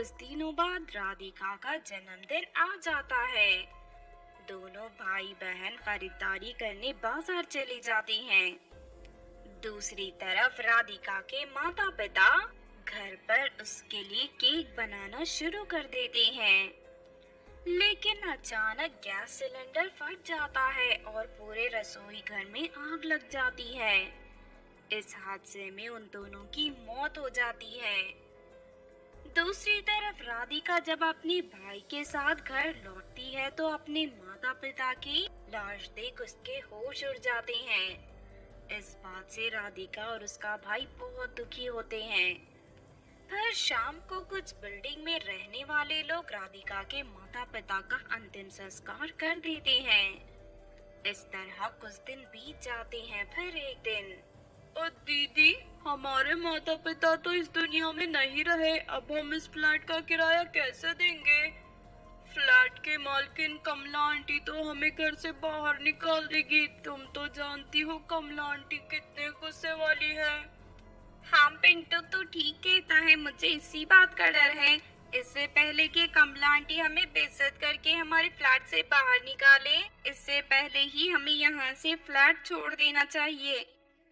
कुछ दिनों बाद राधिका का जन्मदिन आ जाता है। दोनों भाई बहन खरीदारी करने बाजार चले जाते हैं। दूसरी तरफ राधिका के माता पिता घर पर उसके लिए केक बनाना शुरू कर देते हैं। लेकिन अचानक गैस सिलेंडर फट जाता है और पूरे रसोई घर में आग लग जाती है। इस हादसे में उन दोनों की मौत हो जाती है। दूसरी तरफ राधिका जब अपने भाई के साथ घर लौटती है तो अपने माता पिता की लाश देख उसके होश उड़ जाते हैं। इस बात से राधिका और उसका भाई बहुत दुखी होते हैं। फिर शाम को कुछ बिल्डिंग में रहने वाले लोग राधिका के माता पिता का अंतिम संस्कार कर देते हैं। इस तरह कुछ दिन बीत जाते हैं। फिर एक दिन, और दीदी, हमारे माता पिता तो इस दुनिया में नहीं रहे, अब हम इस फ्लैट का किराया कैसे देंगे? फ्लैट के मालकिन कमला आंटी तो हमें घर से बाहर निकाल देगी। तुम तो जानती हो कमला आंटी कितने गुस्से वाली है। हाँ पिंटू तो ठीक कहता है, मुझे इसी बात का डर है। इससे पहले कि कमला आंटी हमें बेइज्जत करके हमारे फ्लैट से बाहर निकाले, इससे पहले ही हमें यहाँ से फ्लैट छोड़ देना चाहिए।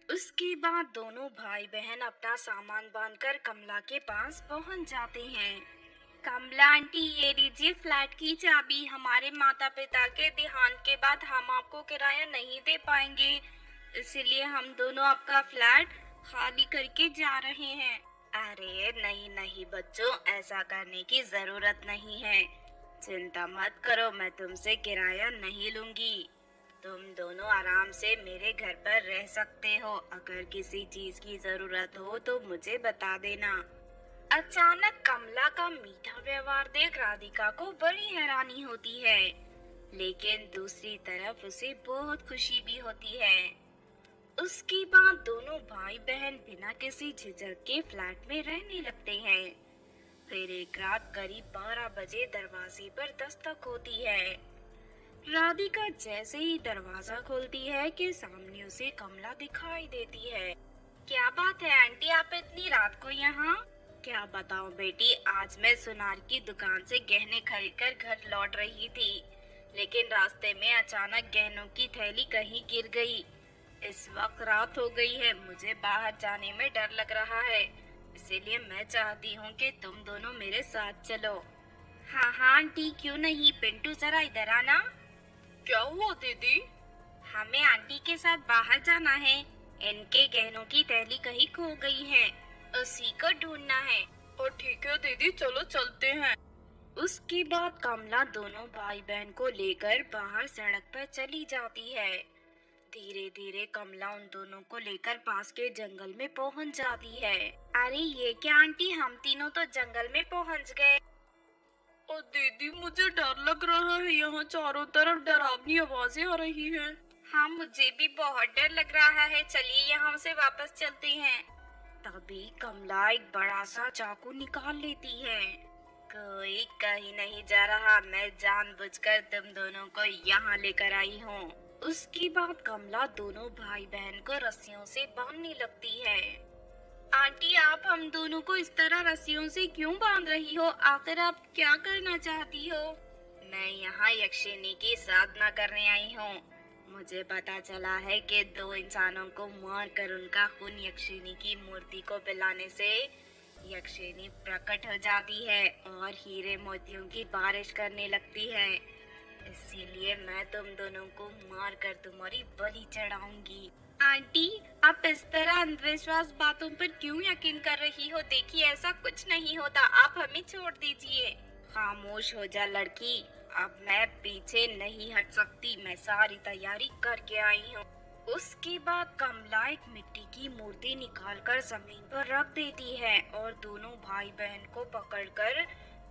उसके बाद दोनों भाई बहन अपना सामान बांधकर कमला के पास पहुँच जाते हैं। कमला आंटी, ये लीजिए फ्लैट की चाबी। हमारे माता पिता के देहांत के बाद हम आपको किराया नहीं दे पाएंगे, इसलिए हम दोनों आपका फ्लैट खाली करके जा रहे हैं। अरे नहीं नहीं बच्चों, ऐसा करने की जरूरत नहीं है। चिंता मत करो, मैं तुमसे किराया नहीं लूंगी। तुम दोनों आराम से मेरे घर पर रह सकते हो। अगर किसी चीज की जरूरत हो तो मुझे बता देना। अचानक कमला का मीठा व्यवहार देख राधिका को बड़ी हैरानी होती है, लेकिन दूसरी तरफ उसे बहुत खुशी भी होती है। उसके बाद दोनों भाई बहन बिना किसी झिझक के फ्लैट में रहने लगते हैं। फिर एक रात करीब 12 बजे दरवाजे पर दस्तक होती है। राधिका जैसे ही दरवाजा खोलती है कि सामने उसे कमला दिखाई देती है। क्या बात है आंटी, आप इतनी रात को यहाँ? क्या बताऊं बेटी, आज मैं सुनार की दुकान से गहने खरीदकर घर लौट रही थी, लेकिन रास्ते में अचानक गहनों की थैली कहीं गिर गई। इस वक्त रात हो गई है, मुझे बाहर जाने में डर लग रहा है, इसीलिए मैं चाहती हूँ कि तुम दोनों मेरे साथ चलो। हाँ हाँ आंटी, क्यों नहीं। पिंटू जरा इधर आना। क्या हुआ दीदी? हमें आंटी के साथ बाहर जाना है। इनके गहनों की थैली कहीं खो गई है, उसी को ढूंढना है। और ठीक है दीदी, चलो चलते हैं। उसके बाद कमला दोनों भाई बहन को लेकर बाहर सड़क पर चली जाती है। धीरे धीरे कमला उन दोनों को लेकर पास के जंगल में पहुंच जाती है। अरे ये क्या आंटी, हम तीनों तो जंगल में पहुंच गए। और दीदी, मुझे डर लग रहा है, यहाँ चारों तरफ डरावनी आवाजें आ रही हैं। हाँ मुझे भी बहुत डर लग रहा है, चलिए यहाँ से वापस चलते हैं। तभी कमला एक बड़ा सा चाकू निकाल लेती है। कोई कहीं नहीं जा रहा, मैं जानबूझकर तुम दोनों को यहाँ लेकर आई हूँ। उसके बाद कमला दोनों भाई बहन को रस्सियों से बांधने लगती है। आंटी, आप हम दोनों को इस तरह रस्सियों से क्यों बांध रही हो? आखिर आप क्या करना चाहती हो? मैं यहाँ यक्षिणी की साधना करने आई हूँ। मुझे पता चला है कि दो इंसानों को मारकर उनका खून यक्षिणी की मूर्ति को पिलाने से यक्षिणी प्रकट हो जाती है और हीरे मोतियों की बारिश करने लगती है। इसीलिए मैं तुम दोनों को मारकर तुम्हारी बलि चढ़ाऊंगी। आंटी, आप इस तरह अंधविश्वास बातों पर क्यों यकीन कर रही हो? देखिए ऐसा कुछ नहीं होता, आप हमें छोड़ दीजिए। खामोश हो जा लड़की, अब मैं पीछे नहीं हट सकती, मैं सारी तैयारी करके आई हूँ। उसके बाद कमला एक मिट्टी की मूर्ति निकालकर जमीन पर रख देती है और दोनों भाई बहन को पकड़कर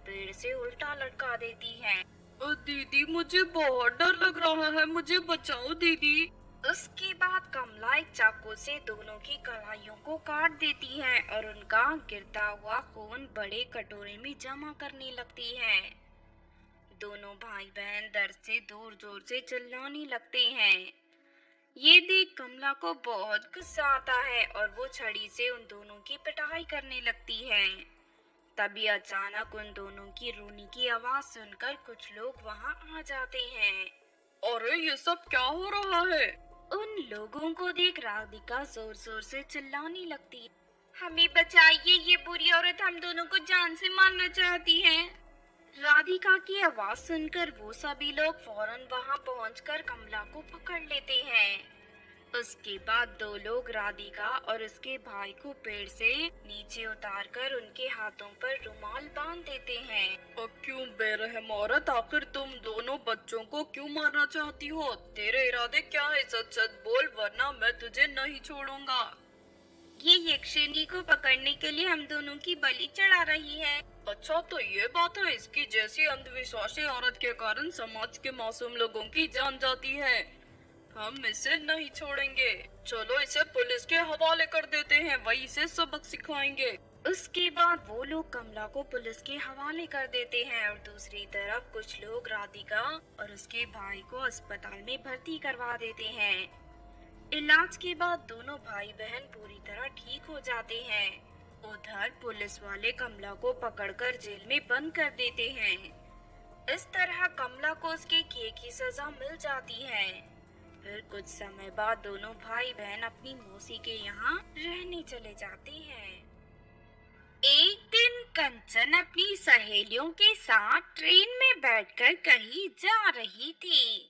पेड़ से उल्टा लटका देती है। ओ दीदी, मुझे बहुत डर लग रहा है, मुझे बचाओ दीदी। उसके बाद कमला एक चाकू से दोनों की कलाइयों को काट देती है और उनका गिरता हुआ खून बड़े कटोरे में जमा करने लगती है। दोनों भाई बहन दर्द से जोर जोर से चिल्लाने लगते हैं। ये देख कमला को बहुत गुस्सा आता है और वो छड़ी से उन दोनों की पिटाई करने लगती है। तभी अचानक उन दोनों की रोने की आवाज सुनकर कुछ लोग वहां आ जाते हैं। अरे ये सब क्या हो रहा है? उन लोगों को देख राधिका जोर जोर से चिल्लाने लगती है, हमें बचाइए, ये बुरी औरत हम दोनों को जान से मारना चाहती है। राधिका की आवाज सुनकर वो सभी लोग फौरन वहां पहुंचकर कमला को पकड़ लेते हैं। उसके बाद दो लोग राधिका और उसके भाई को पेड़ से नीचे उतारकर उनके हाथों पर रुमाल बांध देते हैं। और क्यों बेरहम औरत, आखिर तुम दोनों बच्चों को क्यों मारना चाहती हो? तेरे इरादे क्या है? सच सच बोल, वरना मैं तुझे नहीं छोड़ूंगा। ये यक्षिणी को पकड़ने के लिए हम दोनों की बलि चढ़ा रही है। अच्छा तो ये बात है, इसकी जैसी अंधविश्वासी औरत के कारण समाज के मासूम लोगों की जान जाती है। हम इसे नहीं छोड़ेंगे। चलो इसे पुलिस के हवाले कर देते हैं, वही इसे सबक सिखाएंगे। उसके बाद वो लोग कमला को पुलिस के हवाले कर देते हैं और दूसरी तरफ कुछ लोग राधिका और उसके भाई को अस्पताल में भर्ती करवा देते हैं। इलाज के बाद दोनों भाई बहन पूरी तरह ठीक हो जाते हैं। उधर पुलिस वाले कमला को पकड़कर जेल में बंद कर देते हैं। इस तरह कमला को उसके किए की सजा मिल जाती है। फिर कुछ समय बाद दोनों भाई बहन अपनी मौसी के यहाँ रहने चले जाते हैं। एक दिन कंचन अपनी सहेलियों के साथ ट्रेन में बैठकर कहीं जा रही थी।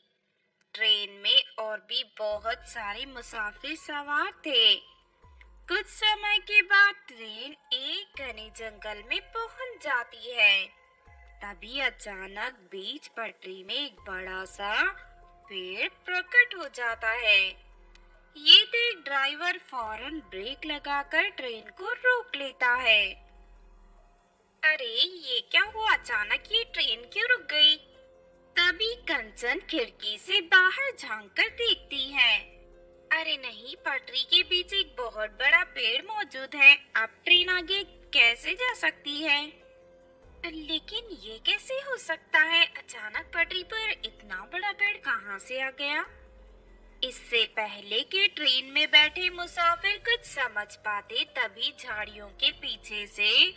ट्रेन में और भी बहुत सारे मुसाफिर सवार थे। कुछ समय के बाद ट्रेन एक घने जंगल में पहुंच जाती है। तभी अचानक बीच पटरी में एक बड़ा सा पेड़ प्रकट हो जाता है। ये देख ड्राइवर फौरन ब्रेक लगाकर ट्रेन को रोक लेता है। अरे ये क्या हुआ, अचानक ये ट्रेन क्यों रुक गई? तभी कंचन खिड़की से बाहर झांककर देखती है। अरे नहीं, पटरी के बीच एक बहुत बड़ा पेड़ मौजूद है। अब ट्रेन आगे कैसे जा सकती है? लेकिन ये कैसे हो सकता है? अचानक पटरी पर इतना बड़ा पेड़ कहाँ से आ गया? इससे पहले कि ट्रेन में बैठे मुसाफिर कुछ समझ पाते, तभी झाड़ियों के पीछे से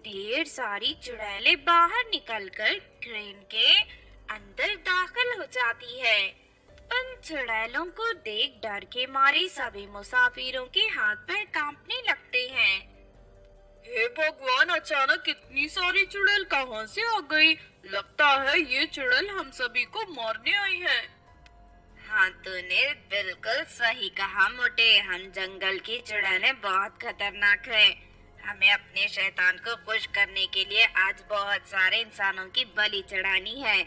ढेर सारी चुड़ैलें बाहर निकलकर ट्रेन के अंदर दाखिल हो जाती है। उन चुड़ैलों को देख डर के मारे सभी मुसाफिरों के हाथ पैर कांपने लगते हैं। हे भगवान, अचानक इतनी सारी चुड़ैल कहाँ से आ गई? लगता है ये चुड़ैल हम सभी को मारने आई है। हाँ, तूने बिल्कुल सही कहा मोटे। हम जंगल की चुड़ैलें बहुत खतरनाक है। हमें अपने शैतान को खुश करने के लिए आज बहुत सारे इंसानों की बलि चढ़ानी है,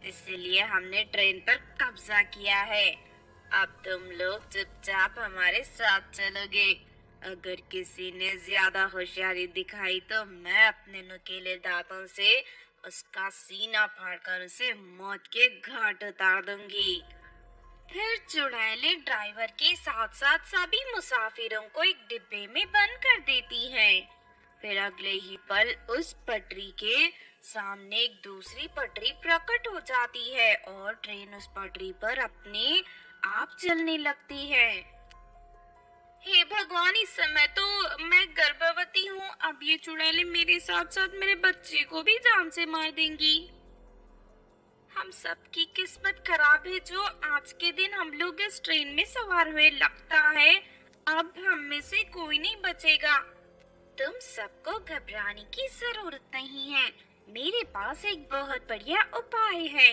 इसलिए हमने ट्रेन पर कब्जा किया है। अब तुम लोग चुपचाप हमारे साथ चलोगे। अगर किसी ने ज्यादा होशियारी दिखाई तो मैं अपने नुकीले दांतों से उसका सीना फाड़कर उसे मौत के घाट उतार दूंगी। फिर चुड़ैलें ड्राइवर के साथ साथ सभी मुसाफिरों को एक डिब्बे में बंद कर देती हैं। फिर अगले ही पल उस पटरी के सामने एक दूसरी पटरी प्रकट हो जाती है और ट्रेन उस पटरी पर अपने आप चलने लगती है। हे भगवान, इस समय तो मैं गर्भवती हूँ। अब ये चुड़ैलें मेरे साथ साथ मेरे बच्चे को भी जान से मार देंगी। हम सबकी किस्मत खराब है जो आज के दिन हम लोग इस ट्रेन में सवार हुए। लगता है अब हम में से कोई नहीं बचेगा। तुम सबको घबराने की जरूरत नहीं है। मेरे पास एक बहुत बढ़िया उपाय है।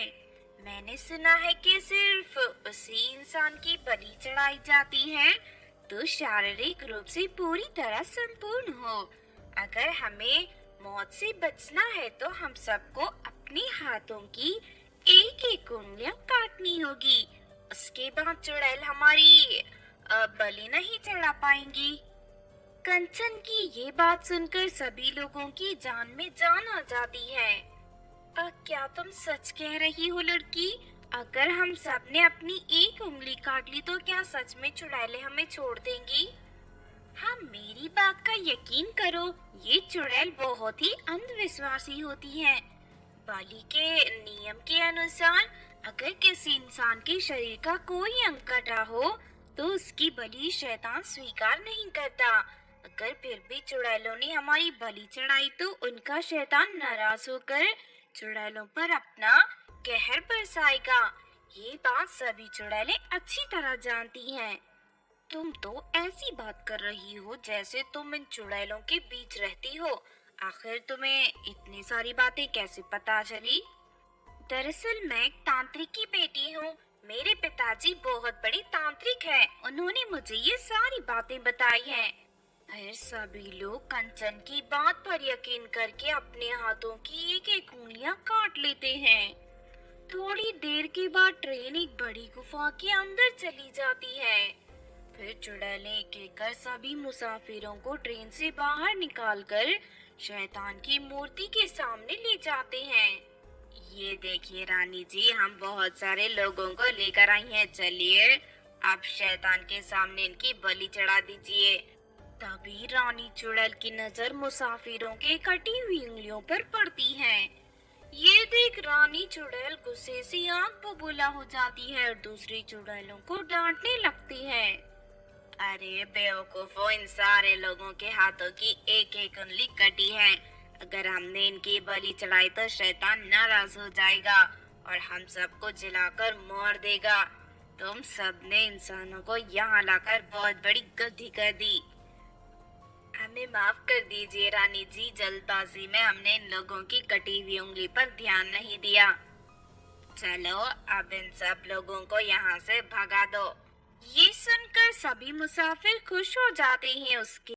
मैंने सुना है कि सिर्फ उसी इंसान की बलि चढ़ाई जाती है तो शारीरिक रूप से पूरी तरह संपूर्ण हो। अगर हमें मौत से बचना है तो हम सबको अपने हाथों की एक एक उंगलियां काटनी होगी। उसके बाद चुड़ैल हमारी बलि नहीं चढ़ा पाएंगी। कंचन की ये बात सुनकर सभी लोगों की जान में जान आ जाती है। क्या तुम सच कह रही हो लड़की? अगर हम सब ने अपनी एक उंगली काट ली तो क्या सच में चुड़ैलें हमें छोड़ देंगी? हाँ, मेरी बात का यकीन करो, ये चुड़ैल बहुत ही अंधविश्वासी होती है। बलि के नियम के अनुसार अगर किसी इंसान के शरीर का कोई अंग कटा हो तो उसकी बलि शैतान स्वीकार नहीं करता। अगर फिर भी चुड़ैलों ने हमारी बलि चढ़ाई तो उनका शैतान नाराज होकर चुड़ैलों पर अपना कहर बरसाएगा। ये बात सभी चुड़ैलें अच्छी तरह जानती हैं। तुम तो ऐसी बात कर रही हो जैसे तुम इन चुड़ैलों के बीच रहती हो। आखिर तुम्हें इतनी सारी बातें कैसे पता चली? दरअसल मैं एक तांत्रिक की बेटी हूँ। मेरे पिताजी बहुत बड़े तांत्रिक हैं। उन्होंने मुझे ये सारी बातें बताई हैं। फिर सभी लोग कंचन की बात पर यकीन करके अपने हाथों की एक एक उंगलियां काट लेते हैं। थोड़ी देर के बाद ट्रेन एक बड़ी गुफा के अंदर चली जाती है। फिर चुड़ैलें एक एक कर सभी मुसाफिरों को ट्रेन से बाहर निकालकर शैतान की मूर्ति के सामने ले जाते हैं। ये देखिए रानी जी, हम बहुत सारे लोगों को लेकर आई हैं। चलिए अब शैतान के सामने इनकी बलि चढ़ा दीजिए। तभी रानी चुड़ैल की नजर मुसाफिरों के कटी हुई उंगलियों पर पड़ती है। ये देख रानी चुड़ैल गुस्से से आग बबूला हो जाती है और दूसरी चुड़ैलों को डांटने लगती है। अरे बेवकूफो, इन सारे लोगों के हाथों की एक एक उंगली कटी है। अगर हमने इनकी बलि चढ़ाई तो शैतान नाराज हो जाएगा और हम सबको जलाकर मार देगा। तुम सबने इंसानों को यहाँ लाकर बहुत बड़ी गलती कर दी। हमें माफ कर दीजिए रानी जी, जल्दबाजी में हमने इन लोगों की कटी हुई उंगली पर ध्यान नहीं दिया। चलो अब इन सब लोगों को यहाँ से भगा दो। ये सुनकर सभी मुसाफिर खुश हो जाते हैं। उसके